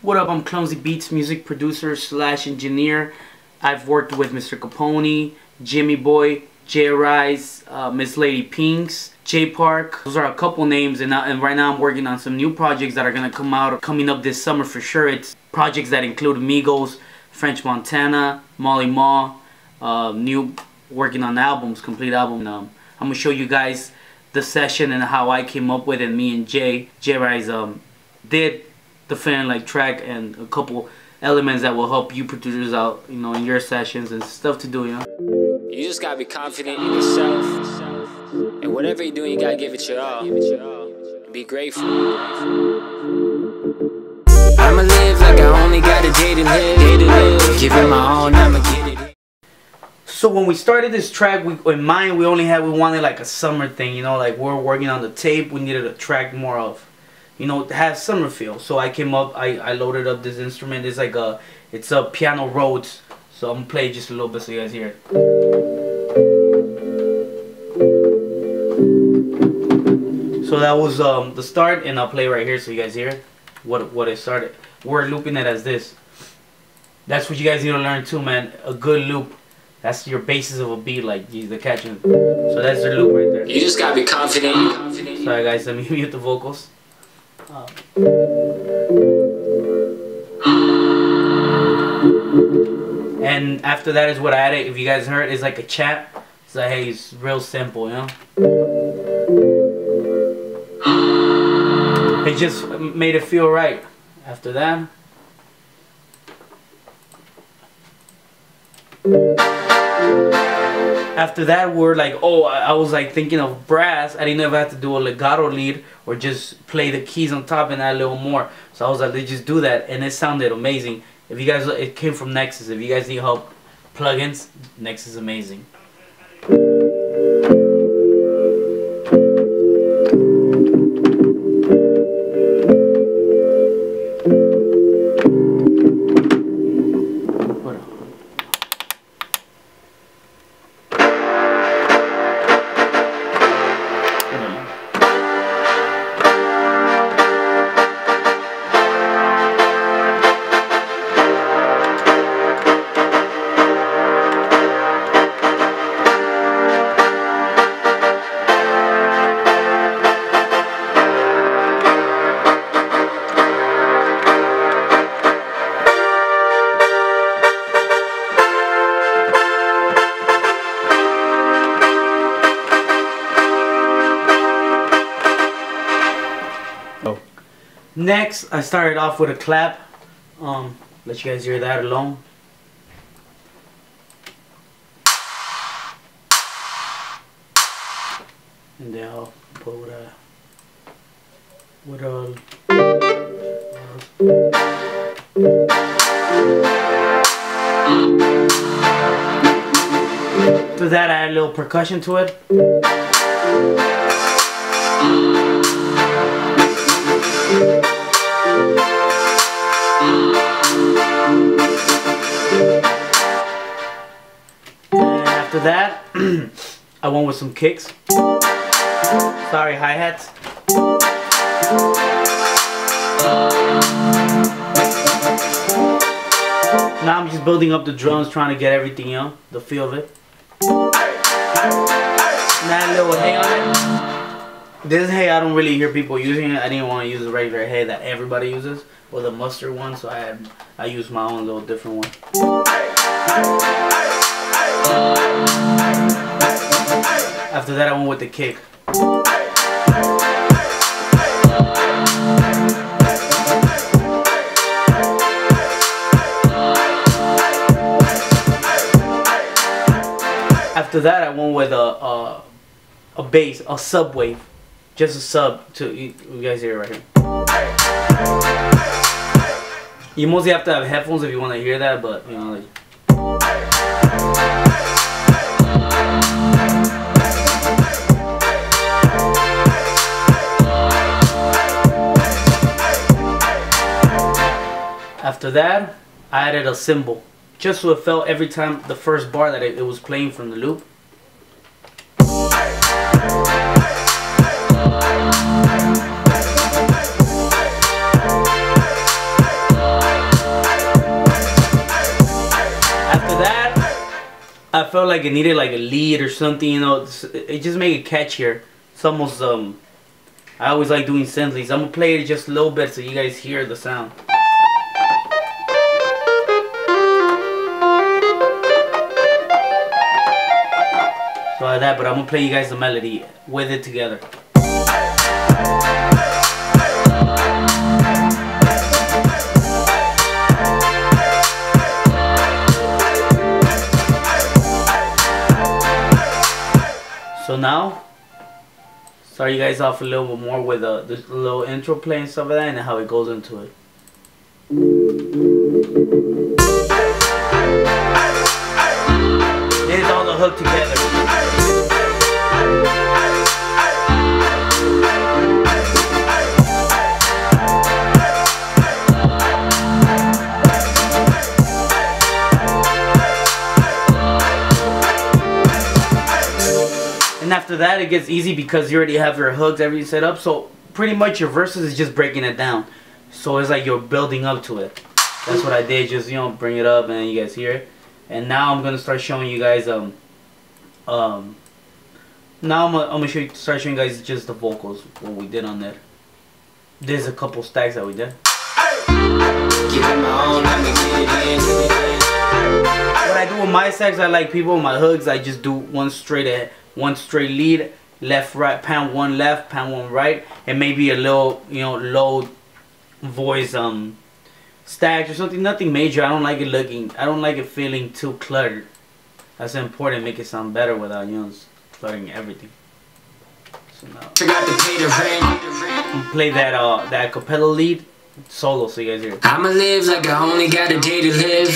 What up, I'm Clumsy Beats music producer slash engineer. I've worked with Mr. Capone-e, Jimmy Boy, J-Reyez, Miss Lady Pinks, J Park. Those are a couple names, and right now I'm working on some new projects that are gonna coming up this summer for sure. It's projects that include Migos, French Montana, Molly Ma, working on albums, complete album. I'm gonna show you guys the session and how I came up with it. Me and J-Reyez did the Feelin track and a couple elements that will help you producers out, you know, in your sessions and stuff to do, you know. You just gotta be confident in yourself, and whatever you're doing, you gotta give it your all, and be grateful. I'ma live like I only got a day to live, give it my all, I'ma get it. So when we started this track, in mind we wanted like a summer thing, you know, like we're working on the tape, we needed a track more of, you know, to have summer feel. So I came up, I loaded up this instrument. It's like it's a piano Rhodes. So I'm gonna play just a little bit so you guys hear it. So that was the start, and I'll play right here so you guys hear it. What it started. We're looping it as this. That's what you guys need to learn too, man. A good loop. That's your basis of a beat, like the catching. So that's the loop right there. You just gotta be confident. Sorry guys, let me mute the vocals. And after that is what I added. If you guys heard, it's like a chant. It's like, hey, it's real simple, you know. It just made it feel right. After that, we're like, oh, I was like thinking of brass. I didn't know if I had to do a legato lead or just play the keys on top and add a little more. So I was like, let's just do that, and it sounded amazing. If you guys, it came from Nexus. If you guys need help, plugins, Nexus is amazing. Next, I started off with a clap. Let you guys hear that alone. And then I'll put to that, I add a little percussion to it. And after that, I went with some kicks. Sorry, hi-hats. Now I'm just building up the drums, trying to get everything, you know, the feel of it. And add a little hay on it. This hay, I don't really hear people using it. I didn't want to use the regular hay that everybody uses, or the mustard one, so I used my own little different one. After that, I went with the kick. After that, I went with a bass, a sub wave. Just a sub to you guys hear it right here. You mostly have to have headphones if you want to hear that, but you know, like. After that, I added a cymbal, just so it felt every time the first bar that it was playing from the loop. felt like it needed like a lead or something, you know. It just made it catchier. It's almost I always like doing synth leads. I'm gonna play it just a little bit so you guys hear the sound. So like that, but I'm gonna play you guys the melody with it together. So now, start you guys off a little bit more with this little intro play and stuff like that, and how it goes into it. This is all the hook together. And after that, it gets easy because you already have your hooks, everything set up. So pretty much your verses is just breaking it down. So it's like you're building up to it. That's what I did. Just, you know, bring it up and then you guys hear it. And now I'm gonna start showing you guys now I'm gonna start showing you guys just the vocals, what we did on there. There's a couple stacks that we did. What I do with my stacks, I like people with my hooks, I just do one straight lead, left, right, pound one left, pound one right, and maybe a little, you know, low voice stacks or something. Nothing major. I don't like it feeling too cluttered. That's important. Make it sound better without, you know, cluttering everything. So now play that that acapella lead solo so you guys hear it. I'ma live like I only got a day to live.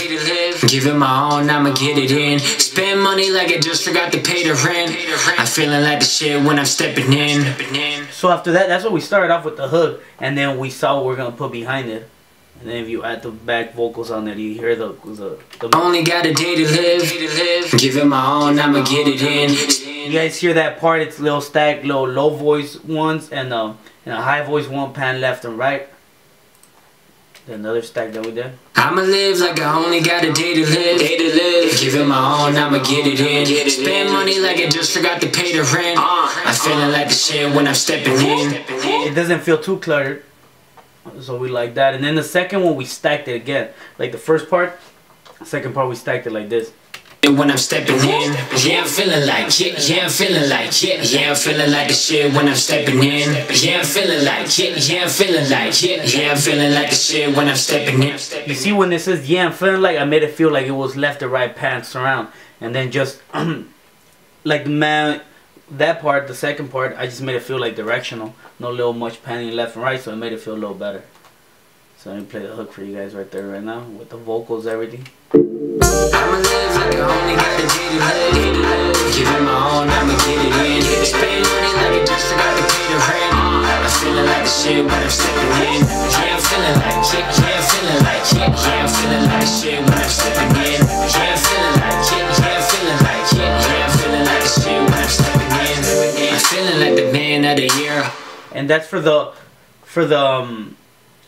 Give it my all, I'ma get it in. Spend money like I just forgot to pay the rent. I'm feeling like the shit when I'm stepping in. So after that, that's what we started off with the hook, and then we saw what we're gonna put behind it. And then if you add the back vocals on there, you hear the only got a day to live. Give it my all, I'ma get it in. You guys hear that part? It's little stack, little low voice ones, and a high voice one, pan left and right. Another stack that we did. I'ma live like I only got a day to live. Give it my all, I'ma get it in. Spend money like I just forgot to pay the rent. I'm feeling like the shit when I'm stepping in. It doesn't feel too cluttered, so we like that. And then the second one we stacked it again, like the first part. Second part we stacked it like this. When I'm stepping in, yeah, I'm feeling like, yeah, I'm feeling like, yeah, I'm feeling like the shit when I'm stepping in. Yeah, I'm feeling like, yeah, I'm feeling like, yeah, I'm feeling like the shit when I'm stepping in. You see, when it says yeah, I'm feeling like, I made it feel like it was left to right, pan, surround, and then just like that part, the second part, I just made it feel like directional, no little much panning left and right, so it made it feel a little better. So let me play the hook for you guys right there, right now, with the vocals, everything. I'ma live like I only got a day to live. Give it my all, I'ma get it in. Spend money like I just forgot to pay the rent. I'm feeling like the shit when I'm stepping in. Yeah, I'm feeling like, yeah, I'm feeling like, yeah, I'm feeling like the shit when I'm stepping in. Yeah, I'm feeling like, yeah, I'm feeling like, yeah, I'm feeling like the shit when I'm stepping in. I'm feeling like the man of the year. And that's for the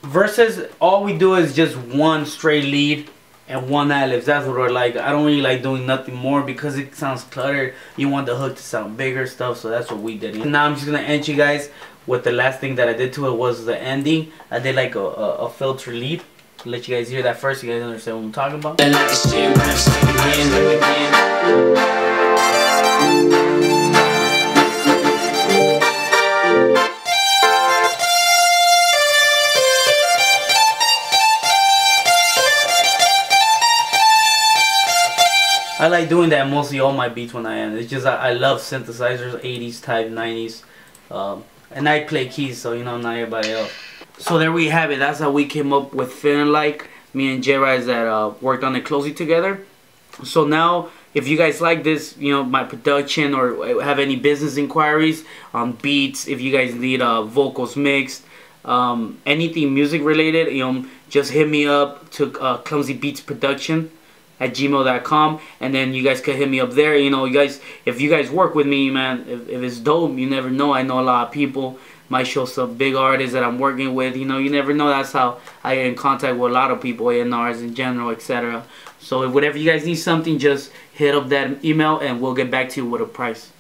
verses. All we do is just one straight lead and one ad-libs. That's what I like. I don't really like doing nothing more because it sounds cluttered. You want the hook to sound bigger stuff, so that's what we did. And now I'm just gonna end you guys with the last thing that I did to it was the ending. I did like a filter lead. Let you guys hear that first so you guys understand what I'm talking about. And like the shit when I'm stepping in. I like doing that mostly all my beats when I end. It's just I love synthesizers, 80s type, 90s. And I play keys, so you know I'm not everybody else. So there we have it. That's how we came up with Feelin Like. Me and J-Reyez that worked on it closely together. So now, if you guys like this, you know, my production or have any business inquiries on beats, if you guys need vocals mixed, anything music related, you know, just hit me up to clumsybeatsproduction@gmail.com, and then you guys can hit me up there. You know, you guys, if you guys work with me, man, if it's dope, you never know. I know a lot of people Might show some big artists that I'm working with. You know, you never know. That's how I get in contact with a lot of people, A&Rs in general, etc. So if whatever you guys need something, just hit up that email and we'll get back to you with a price.